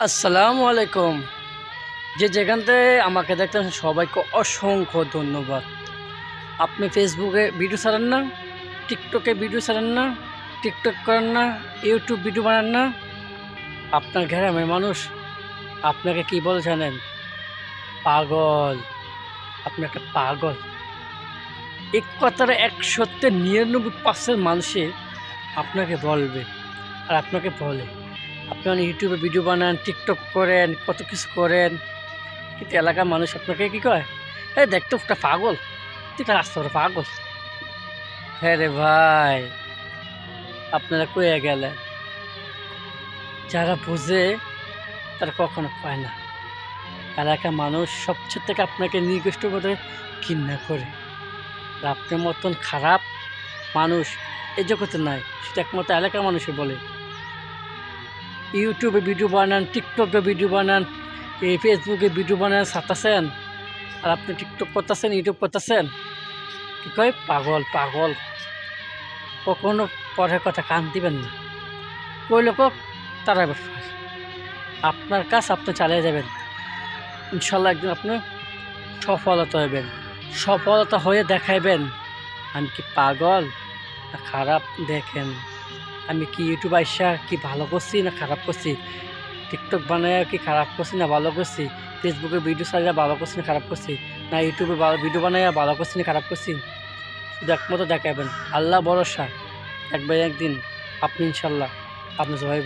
আসসালামু আলাইকুম। যে যেখান থেকে আমাকে দেখতেন সবাইকে অসংখ্য ধন্যবাদ। আপনি ফেসবুকে ভিডিও ছাড়েন না, টিকটকে ভিডিও ছাড়েন না, টিকটক করেন না, ইউটিউব ভিডিও বানান না। আপনার গ্রামের মানুষ আপনাকে কি বলে জানেন? পাগল। আপনি একটা পাগল। এক কথাটা 99% মানুষে আপনাকে বলবে আর আপনাকে বলে। আপনি ইউটিউবে ভিডিও বানান, টিকটক করেন, কত কিছু করেন, কিন্তু এলাকার মানুষ আপনাকে কী কয়? এই দেখ তো একটা পাগল, তুই রাস্তা পাগল। হ্যাঁ রে ভাই, আপনারা কয়ে গেলেন। যারা বুঝে তারা কখনো পায় না। এলাকার মানুষ সবচেয়ে থেকে আপনাকে নিকৃষ্ট করে ঘৃণা করে। আর আপনার মতন খারাপ মানুষ এই জগতে নাই, সেটা একমাত্র এলাকার মানুষই বলে। ইউটিউবে ভিডিও বানান, টিকটকে ভিডিও বানান, এই ফেসবুকে ভিডিও বানান ছাড়তেছেন, আর আপনি টিকটক করতেছেন, ইউটিউব করতেছেন, কী কয়? পাগল পাগল। কখনো পরের কথা কান দিবেন না। ওই লোক তারা ব্যাপার, আপনার কাজ আপনি চালিয়ে যাবেন। ইনশাল্লাহ একদিন আপনি সফলতা হবেন, সফলতা হয়ে দেখাইবেন আমি কি পাগল না খারাপ। দেখেন আমি কি ইউটিউব আইসা কি ভালো করছি না খারাপ করছি, টিকটক বানায় কি খারাপ করছি না ভালো করছি, ফেসবুকে ভিডিও ছাড়িয়ে ভালো করছি না খারাপ করছি, না ইউটিউবে ভিডিও বানায় ভালো করছি না খারাপ করছি। শুধু একমতো দেখাবেন, আল্লাহ ভরসা। একবার একদিন আপনি ইনশাল্লাহ আপনি জয়।